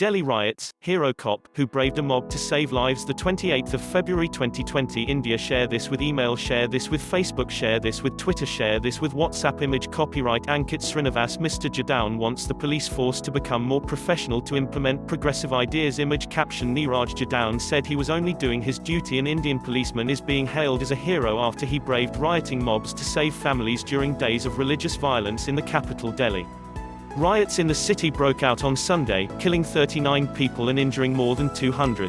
Delhi riots, hero cop, who braved a mob to save lives. The 28th of February 2020. India. Share this with email, share this with Facebook, share this with Twitter, share this with WhatsApp. Image copyright Ankit Srinivas. Mr. Jadhawan wants the police force to become more professional to implement progressive ideas. Image caption Neeraj Jadhawan said he was only doing his duty. An Indian policeman is being hailed as a hero after he braved rioting mobs to save families during days of religious violence in the capital Delhi. Riots in the city broke out on Sunday, killing 39 people and injuring more than 200.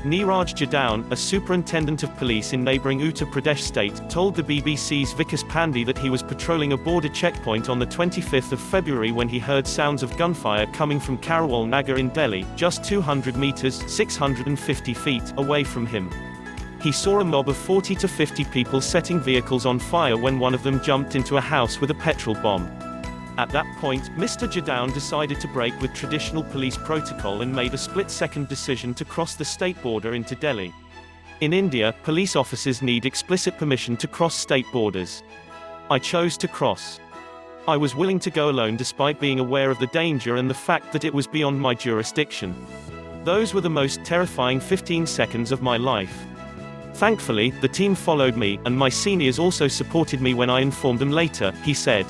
Neeraj Jadhawan, a superintendent of police in neighbouring Uttar Pradesh state, told the BBC's Vikas Pandey that he was patrolling a border checkpoint on the 25th of February when he heard sounds of gunfire coming from Karawal Nagar in Delhi, just 200 metres (650 feet) away from him. He saw a mob of 40 to 50 people setting vehicles on fire when one of them jumped into a house with a petrol bomb. At that point, Mr. Jadhawan decided to break with traditional police protocol and made a split-second decision to cross the state border into Delhi. In India, police officers need explicit permission to cross state borders. I chose to cross. I was willing to go alone despite being aware of the danger and the fact that it was beyond my jurisdiction. Those were the most terrifying 15 seconds of my life. Thankfully, the team followed me, and my seniors also supported me when I informed them later, he said.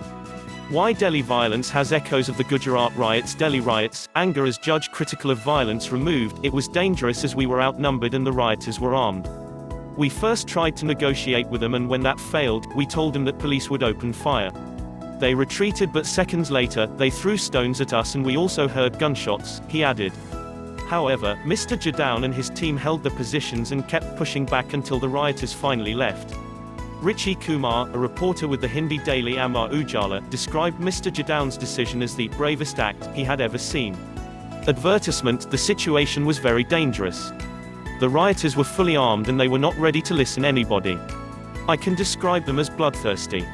Why Delhi violence has echoes of the Gujarat riots. Delhi riots, anger as judge critical of violence removed. It was dangerous as we were outnumbered and the rioters were armed. We first tried to negotiate with them, and when that failed, we told them that police would open fire. They retreated, but seconds later, they threw stones at us and we also heard gunshots, he added. However, Mr. Jadhawan and his team held their positions and kept pushing back until the rioters finally left. Rishi Kumar, a reporter with the Hindi daily Amar Ujala, described Mr. Jadhawan's decision as the bravest act he had ever seen. Advertisement: the situation was very dangerous. The rioters were fully armed and they were not ready to listen to anybody. I can describe them as bloodthirsty.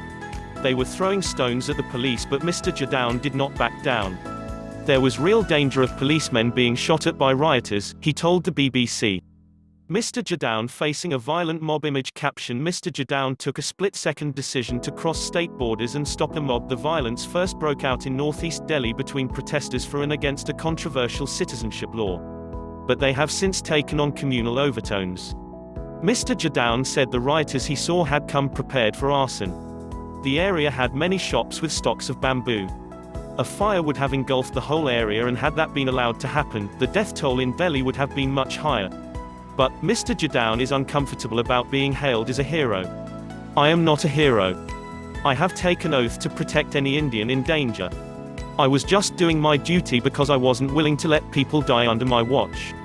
They were throwing stones at the police, but Mr. Jadhawan did not back down. There was real danger of policemen being shot at by rioters, he told the BBC. Mr. Jadhawan facing a violent mob. Image caption Mr. Jadhawan took a split-second decision to cross state borders and stop a mob. The violence first broke out in northeast Delhi between protesters for and against a controversial citizenship law. But they have since taken on communal overtones. Mr. Jadhawan said the rioters he saw had come prepared for arson. The area had many shops with stocks of bamboo. A fire would have engulfed the whole area, and had that been allowed to happen, the death toll in Delhi would have been much higher. But, Mr. Jadhawan is uncomfortable about being hailed as a hero. I am not a hero. I have taken oath to protect any Indian in danger. I was just doing my duty because I wasn't willing to let people die under my watch.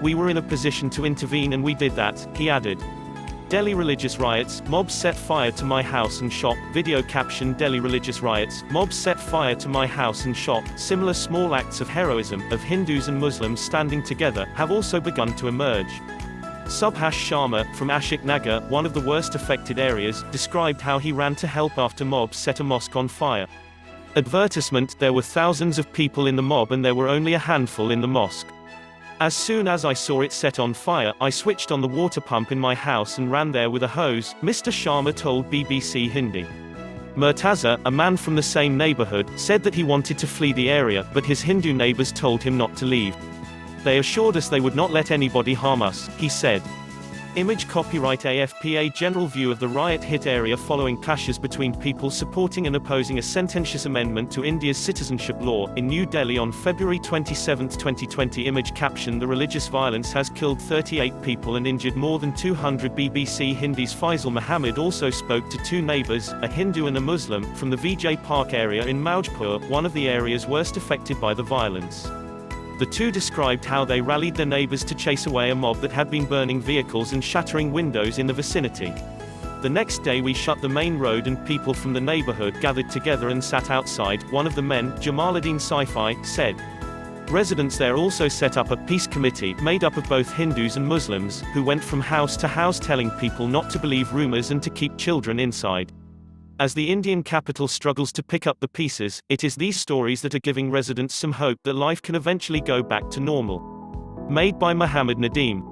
We were in a position to intervene and we did that, he added. Delhi religious riots, mobs set fire to my house and shop. Video caption Delhi religious riots, mobs set fire to my house and shop. Similar small acts of heroism, of Hindus and Muslims standing together, have also begun to emerge. Subhash Sharma, from Ashok Nagar, one of the worst affected areas, described how he ran to help after mobs set a mosque on fire. Advertisement: there were thousands of people in the mob and there were only a handful in the mosque. As soon as I saw it set on fire, I switched on the water pump in my house and ran there with a hose, Mr. Sharma told BBC Hindi. Murtaza, a man from the same neighborhood, said that he wanted to flee the area, but his Hindu neighbors told him not to leave. They assured us they would not let anybody harm us, he said. Image copyright AFP. A general view of the riot-hit area following clashes between people supporting and opposing a sententious amendment to India's citizenship law, in New Delhi on February 27, 2020. Image caption the religious violence has killed 38 people and injured more than 200. BBC Hindi's Faisal Muhammad also spoke to two neighbours, a Hindu and a Muslim, from the Vijay Park area in Maujpur, one of the areas worst affected by the violence. The two described how they rallied their neighbors to chase away a mob that had been burning vehicles and shattering windows in the vicinity. The next day we shut the main road and people from the neighborhood gathered together and sat outside, one of the men, Jamaluddin Saifai, said. Residents there also set up a peace committee, made up of both Hindus and Muslims, who went from house to house telling people not to believe rumors and to keep children inside. As the Indian capital struggles to pick up the pieces, it is these stories that are giving residents some hope that life can eventually go back to normal. Made by Mohammed Nadeem.